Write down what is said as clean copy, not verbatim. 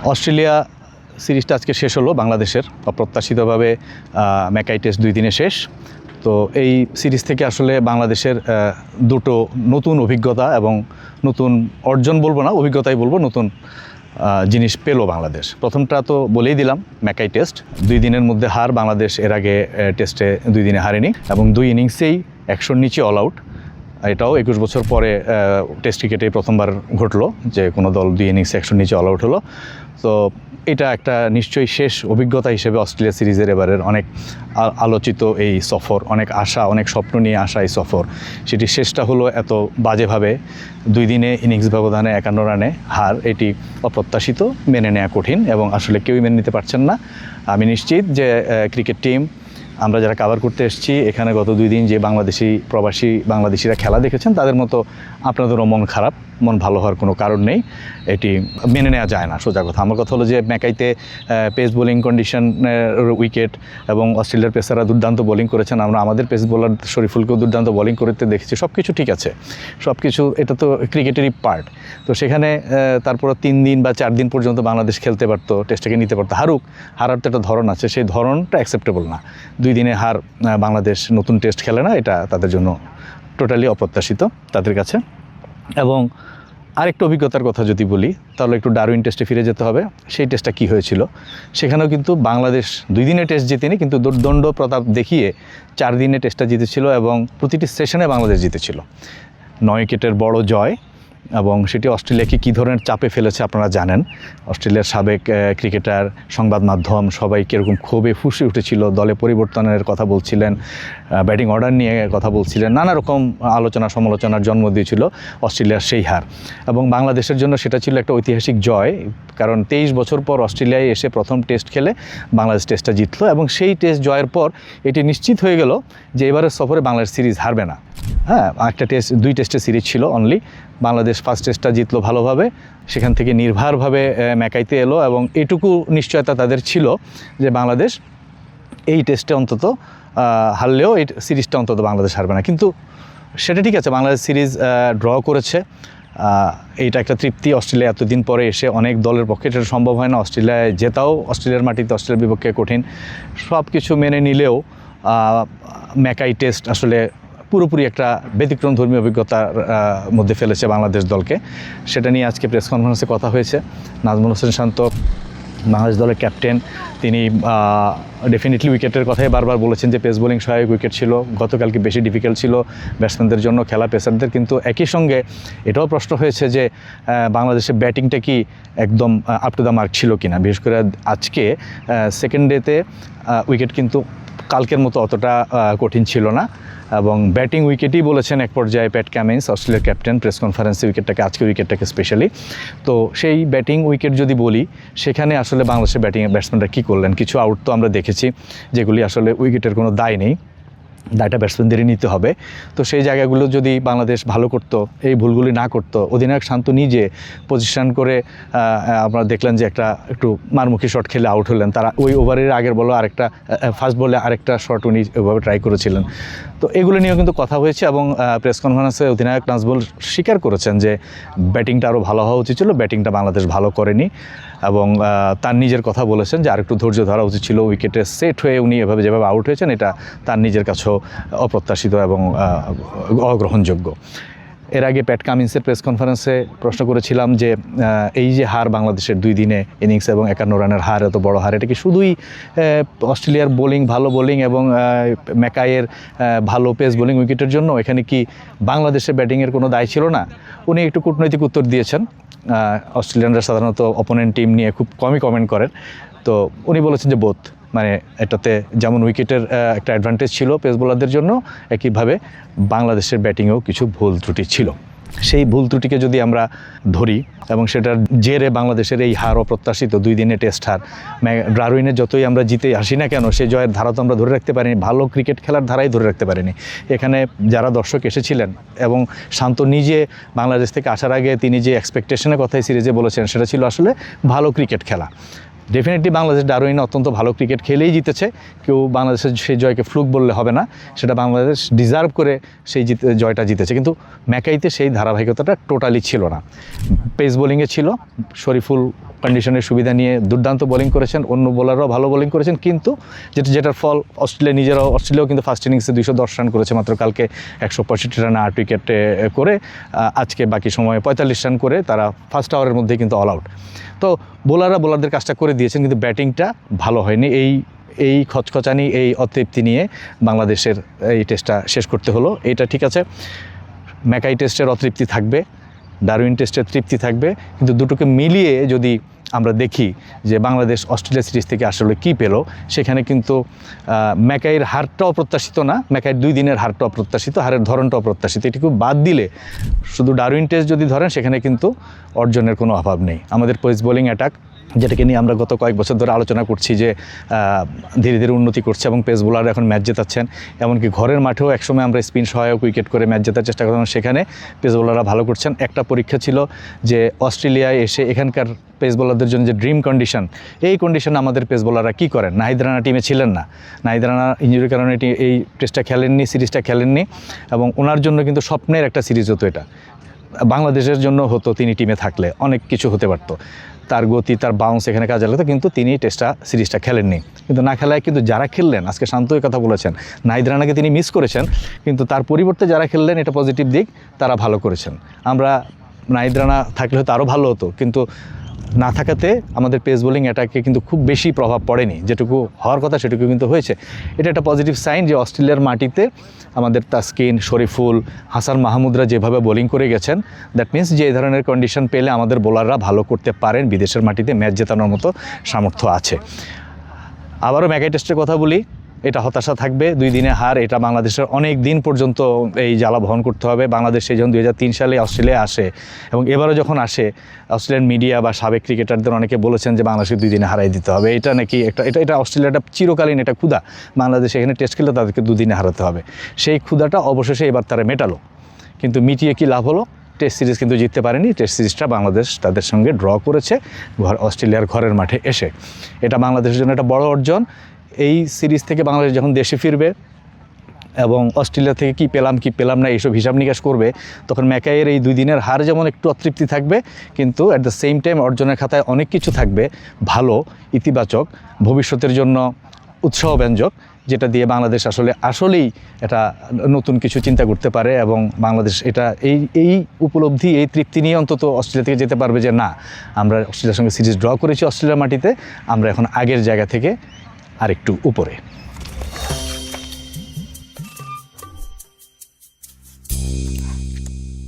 Australia সিরিজটা আজকে শেষ হলো বাংলাদেশের অপ্রত্যাশিতভাবে ম্যাকাই টেস্ট 2 দিনে শেষ। তো এই সিরিজ থেকে আসলে বাংলাদেশের দুটো নতুন অভিজ্ঞতা এবং নতুন অর্জন বলবো না, অভিজ্ঞতাই বলবো, নতুন জিনিস পেল বাংলাদেশ। প্রথমটা তো বলেই দিলাম, ম্যাকাই টেস্ট 2 দিনের মধ্যে হার। বাংলাদেশ এর আগে টেস্টে 2 দিনে হারেনি এবং 2 ইনিংসেই 100-র নিচে অল আউট। এটাও 21 বছর পরে টেস্ট ক্রিকেটে প্রথমবার ঘটলো যে কোনো দল 2 ইনিংসে 100-র নিচে অল আউট হলো। তো এটা একটা নিশ্চয়ই শেষ অভিজ্ঞতা হিসেবে অস্ট্রেলিয়া সিরিজের এবারের অনেক আলোচিত এই সফর, অনেক আশা, অনেক স্বপ্ন নিয়ে আসা এই সফর, সেটি শেষটা হলো এত বাজেভাবে। 2 দিনে ইনিংস ব্যবধানে 51 রানে হার, এটি অপ্রত্যাশিত, মেনে নেওয়া কঠিন এবং আসলে কেউই মেনে নিতে পারছেন না। আমি নিশ্চিত যে ক্রিকেট টিম, আমরা যারা কাভার করতে এসেছি এখানে গত 2 দিন যে প্রবাসী বাংলাদেশিরা খেলা দেখেছেন, তাদের মতো আপনাদেরও মন খারাপ, মন ভালো হওয়ার কোনো কারণ নেই। এটি মেনে নেওয়া যায় না, সোজা কথা। আমার কথা হলো যে ম্যাকাইতে পেস বোলিং কন্ডিশনের উইকেট এবং অস্ট্রেলিয়ার পেসাররা দুর্দান্ত বোলিং করেছেন। আমরা আমাদের পেস বোলার শরীফুলকেও দুর্দান্ত বোলিং করতে দেখেছি। সব কিছু ঠিক আছে, সব কিছু, এটা তো ক্রিকেটেরই পার্ট। তো সেখানে তারপর 3 দিন বা 4 দিন পর্যন্ত বাংলাদেশ খেলতে পারতো, টেস্টটাকে নিতে পারতো। হারার তো একটা ধরন আছে, সেই ধরনটা অ্যাকসেপ্টেবল না। 2 দিনে হার, বাংলাদেশ নতুন টেস্ট খেলে না, এটা তাদের জন্য টোটালি অপ্রত্যাশিত তাদের কাছে। এবং আরেকটা অভিজ্ঞতার কথা যদি বলি, তাহলে একটু ডারউইন টেস্টে ফিরে যেতে হবে। সেই টেস্টটা কী হয়েছিল, সেখানেও কিন্তু বাংলাদেশ 2 দিনে টেস্ট জিতেনি, কিন্তু দুর্দণ্ড প্রতাপ দেখিয়ে 4 দিনে টেস্টটা জিতেছিল এবং প্রতিটি সেশনে বাংলাদেশ জিতেছিল। 9 উইকেটের বড় জয়, এবং সেটি অস্ট্রেলিয়াকে কী ধরনের চাপে ফেলেছে আপনারা জানেন। অস্ট্রেলিয়ার সাবেক ক্রিকেটার, সংবাদ মাধ্যম সবাই কীরকম ক্ষোভে ফুঁসে উঠেছিল, দলে পরিবর্তনের কথা বলছিলেন, ব্যাটিং অর্ডার নিয়ে কথা বলছিলেন, নানা রকম আলোচনা সমালোচনার জন্ম দিয়েছিল অস্ট্রেলিয়ার সেই হার। এবং বাংলাদেশের জন্য সেটা ছিল একটা ঐতিহাসিক জয়, কারণ 23 বছর পর অস্ট্রেলিয়ায় এসে প্রথম টেস্ট খেলে বাংলাদেশ টেস্টটা জিতলো। এবং সেই টেস্ট জয়ের পর এটি নিশ্চিত হয়ে গেল যে এবারের সফরে বাংলাদেশ সিরিজ হারবে না। হ্যাঁ, একটা টেস্ট, 2 টেস্টের সিরিজ ছিল অনলি। বাংলাদেশ ফার্স্ট টেস্টটা জিতলো ভালোভাবে, সেখান থেকে নির্ভরভাবে ম্যাকাইতে এলো এবং এটুকু নিশ্চয়তা তাদের ছিল যে বাংলাদেশ এই টেস্টে অন্তত হারলেও এই সিরিজটা অন্তত বাংলাদেশ হারবে না। কিন্তু সেটা ঠিক আছে, বাংলাদেশ সিরিজ ড্র করেছে, এইটা একটা তৃপ্তি। অস্ট্রেলিয়া এতদিন পরে এসে অনেক দলের পক্ষে এটা সম্ভব হয় না, অস্ট্রেলিয়ায় জেতাও অস্ট্রেলিয়ার মাটিতে অস্ট্রেলিয়ার বিপক্ষে কঠিন। সব কিছু মেনে নিলেও ম্যাকাই টেস্ট আসলে পুরোপুরি একটা ব্যতিক্রম ধর্মী অভিজ্ঞতার মধ্যে ফেলেছে বাংলাদেশ দলকে। সেটা নিয়ে আজকে প্রেস কনফারেন্সে কথা হয়েছে। নাজমুল হোসেন শান্ত, বাংলাদেশ দলের ক্যাপ্টেন, তিনি ডেফিনেটলি উইকেটের কথাই বারবার বলেছেন যে পেস বোলিং সহায়ক উইকেট ছিল, গতকালকে বেশি ডিফিকাল্ট ছিল ব্যাটসম্যানদের জন্য খেলা, পেসারদের। কিন্তু একই সঙ্গে এটাও প্রশ্ন হয়েছে যে বাংলাদেশের ব্যাটিংটা কি একদম আপ টু দ্য মার্ক ছিল কিনা। বিশেষ করে আজকে সেকেন্ড ডেতে উইকেট কিন্তু কালকের মতো অতটা কঠিন ছিল না, এবং ব্যাটিং উইকেটই বলেছেন এক পর্যায়ে প্যাট কামিন্স, অস্ট্রেলিয়ার ক্যাপ্টেন, প্রেস কনফারেন্সে আজকের উইকেটটাকে স্পেশালি। তো সেই ব্যাটিং উইকেট যদি বলি, সেখানে আসলে বাংলাদেশের ব্যাটসম্যানরা কী করলেন, কিছু আউট তো আমরা দেখেছি যেগুলি আসলে উইকেটের কোনো দায় নেই, দায়টা ব্যাটসম্যানদেরই নিতে হবে। তো সেই জায়গাগুলো যদি বাংলাদেশ ভালো করতো, এই ভুলগুলি না করতো, অধিনায়ক শান্ত নিজে পজিশন করে আপনারা দেখলেন যে একটু মারমুখী শট খেলে আউট হলেন। তারা ওই ওভারের আগের বলে আরেকটা, ফার্স্ট বলে আরেকটা শট উনি ওইভাবে ট্রাই করেছিলেন। তো এগুলো নিয়েও কিন্তু কথা হয়েছে এবং প্রেস কনফারেন্সে অধিনায়ক নাজমুল স্বীকার করেছেন যে ব্যাটিংটা আরও ভালো হওয়া উচিত ছিল, ব্যাটিংটা বাংলাদেশ ভালো করেনি। এবং তার নিজের কথা বলেছেন যে আরেকটু ধৈর্য ধরা উচিত ছিল, উইকেটে সেট হয়ে উনি যেভাবে আউট হয়েছেন এটা তার নিজের কাছেও অপ্রত্যাশিত এবং অগ্রহণযোগ্য। এর আগে প্যাট কামিন্সের প্রেস কনফারেন্সে প্রশ্ন করেছিলাম যে এই যে হার বাংলাদেশের 2 দিনে ইনিংস এবং 51 রানের হার, এত বড় হার, এটা কি শুধুই অস্ট্রেলিয়ার ভালো বোলিং এবং ম্যাকাইয়ের ভালো পেস বোলিং উইকেটের জন্য? এখানে কি বাংলাদেশের ব্যাটিংয়ের কোনো দায় ছিল না? উনি একটু কূটনৈতিক উত্তর দিয়েছেন। অস্ট্রেলিয়ানরা সাধারণত অপোনেন্ট টিম নিয়ে খুব কমই কমেন্ট করেন। তো উনি বলেছেন যে বোথ, মানে এটাতে যেমন উইকেটের একটা অ্যাডভান্টেজ ছিল পেস বোলারদের জন্য, একইভাবে বাংলাদেশের ব্যাটিংয়েও কিছু ভুল ত্রুটি ছিল। সেই ভুল ত্রুটিকে যদি আমরা ধরি এবং সেটার জেরে বাংলাদেশের এই হার, অপ্রত্যাশিত 2 দিনে টেস্ট হার, ডারউইনে যতই আমরা জিতে আসি না কেন, সেই জয়ের ধারা তো আমরা ধরে রাখতে পারিনি, ভালো ক্রিকেট খেলার ধারাই ধরে রাখতে পারিনি। এখানে যারা দর্শক এসেছিলেন এবং শান্ত নিজে বাংলাদেশ থেকে আসার আগে তিনি যে এক্সপেকটেশনের কথাই সিরিজে বলেছেন, সেটা ছিল আসলে ভালো ক্রিকেট খেলা। ডেফিনেটলি বাংলাদেশ ডারউইনে অত্যন্ত ভালো ক্রিকেট খেলেই জিতেছে, কেউ বাংলাদেশের সেই জয়কে ফ্লুক বললে হবে না, সেটা বাংলাদেশ ডিজার্ভ করে সেই জয়টা জিতেছে। কিন্তু ম্যাকাইতে সেই ধারাবাহিকতাটা টোটালি ছিল না। পেস বোলিংয়ে ছিল, শরীফুল কন্ডিশনের সুবিধা নিয়ে দুর্দান্ত বোলিং করেছেন, অন্য বোলাররাও ভালো বোলিং করেছেন, কিন্তু যেটার ফল অস্ট্রেলিয়াও কিন্তু ফার্স্ট ইনিংসে 210 রান করেছে মাত্র, কালকে 165 রানে 8 উইকেটে করে, আজকে বাকি সময়ে 45 রান করে তারা ফার্স্ট আওয়ারের মধ্যেই কিন্তু অল আউট। তো বোলারদের কাজটা করে দিয়েছেন, কিন্তু ব্যাটিংটা ভালো হয়নি। এই খচখচানি, এই অতৃপ্তি নিয়ে বাংলাদেশের এই টেস্টটা শেষ করতে হলো। এইটা ঠিক আছে, ম্যাকাই টেস্টের অতৃপ্তি থাকবে, ডারউইন টেস্টের তৃপ্তি থাকবে, কিন্তু দুটোকে মিলিয়ে যদি আমরা দেখি যে বাংলাদেশ অস্ট্রেলিয়া সিরিজ থেকে আসলে কী পেল, সেখানে কিন্তু ম্যাকাইয়ের হারটাও অপ্রত্যাশিত না, ম্যাকাইয়ের 2 দিনের হারটাও অপ্রত্যাশিত, হারের ধরনটাও অপ্রত্যাশিত। এটুকু বাদ দিলে শুধু ডারউইন টেস্ট যদি ধরেন, সেখানে কিন্তু অর্জনের কোনো অভাব নেই। আমাদের পেস বোলিং অ্যাটাক, যেটাকে নিয়ে আমরা গত কয়েক বছর ধরে আলোচনা করছি যে ধীরে ধীরে উন্নতি করছে এবং পেস বোলার এখন ম্যাচ জেতাচ্ছেন, এমনকি ঘরের মাঠেও একসময় আমরা স্পিন সহায়ক উইকেট করে ম্যাচ জেতার চেষ্টা করতাম, সেখানে পেস বোলাররা ভালো করছেন। একটা পরীক্ষা ছিল যে অস্ট্রেলিয়ায় এসে এখানকার পেস বোলারদের জন্য যে ড্রিম কন্ডিশন, এই কন্ডিশনে আমাদের পেস বোলাররা কী করেন। নাহিদ রানা টিমে ছিলেন না, নাহিদ রানা ইনজুরির কারণে এই টেস্টটা খেলেননি, সিরিজটা খেলেননি, এবং ওনার জন্য কিন্তু স্বপ্নের একটা সিরিজ হতো এটা। বাংলাদেশের জন্য হতো, তিনি টিমে থাকলে অনেক কিছু হতে পারতো, তার গতি, তার বাউন্স এখানে কাজে লাগতো, কিন্তু তিনি সিরিজটা খেলেননি। কিন্তু না খেলায় কিন্তু যারা খেললেন, আজকে শান্তই কথা বলেছেন, নাহিদ রানাকে তিনি মিস করেছেন, কিন্তু তার পরিবর্তে যারা খেললেন, এটা পজিটিভ দিক, তারা ভালো করেছেন। আমরা নাহিদ রানা থাকলে হয়তো আরও ভালো হতো, কিন্তু না থাকাতে আমাদের পেস বোলিং অ্যাটাকে কিন্তু খুব বেশি প্রভাব পড়েনি, যেটুকু হওয়ার কথা সেটুকু কিন্তু হয়েছে। এটা একটা পজিটিভ সাইন যে অস্ট্রেলিয়ার মাটিতে আমাদের তাসকিন, শরীফুল, হাসান মাহমুদরা যেভাবে বোলিং করে গেছেন, দ্যাট মিন্স যে এই ধরনের কন্ডিশন পেলে আমাদের বোলাররা ভালো করতে পারেন, বিদেশের মাটিতে ম্যাচ জেতানোর মতো সামর্থ্য আছে। আবারও ম্যাকাই টেস্টের কথা বলি, এটা হতাশা থাকবে, 2 দিনে হার, এটা বাংলাদেশের অনেক দিন পর্যন্ত এই জ্বালা বহন করতে হবে। বাংলাদেশ সেই যখন 2003 সালে অস্ট্রেলিয়া আসে, এবং এবারও যখন আসে, অস্ট্রেলিয়ান মিডিয়া বা সাবেক ক্রিকেটারদের অনেকে বলেছেন যে বাংলাদেশকে 2 দিনে হারাই দিতে হবে। এটা নাকি এটা অস্ট্রেলিয়াটা চিরকালীন এটা ক্ষুধা, বাংলাদেশ এখানে টেস্ট খেলে তাদেরকে 2 দিনে হারাতে হবে। সেই ক্ষুধাটা অবশেষে এবার তারা মেটালো, কিন্তু মিটিয়ে কি লাভ হলো? টেস্ট সিরিজ কিন্তু জিততে পারেনি। টেস্ট সিরিজটা বাংলাদেশ তাদের সঙ্গে ড্র করেছে অস্ট্রেলিয়ার ঘরের মাঠে এসে। এটা বাংলাদেশের জন্য একটা বড় অর্জন। এই সিরিজ থেকে বাংলাদেশ যখন দেশে ফিরবে এবং অস্ট্রেলিয়া থেকে কি পেলাম না এইসব হিসাব নিকাশ করবে, তখন ম্যাকাইয়ের এই 2 দিনের হার যেমন একটু অতৃপ্তি থাকবে, কিন্তু অ্যাট দ্য সেম টাইম অর্জনের খাতায় অনেক কিছু থাকবে ভালো, ইতিবাচক, ভবিষ্যতের জন্য উৎসাহব্যঞ্জক, যেটা দিয়ে বাংলাদেশ আসলেই এটা নতুন কিছু চিন্তা করতে পারে, এবং বাংলাদেশ এটা এই উপলব্ধি, এই তৃপ্তি নিয়ে অন্তত অস্ট্রেলিয়া থেকে যেতে পারবে যে না, আমরা অস্ট্রেলিয়ার সঙ্গে সিরিজ ড্র করেছি অস্ট্রেলিয়ার মাটিতে, আমরা এখন আগের জায়গা থেকে আরেকটু উপরে।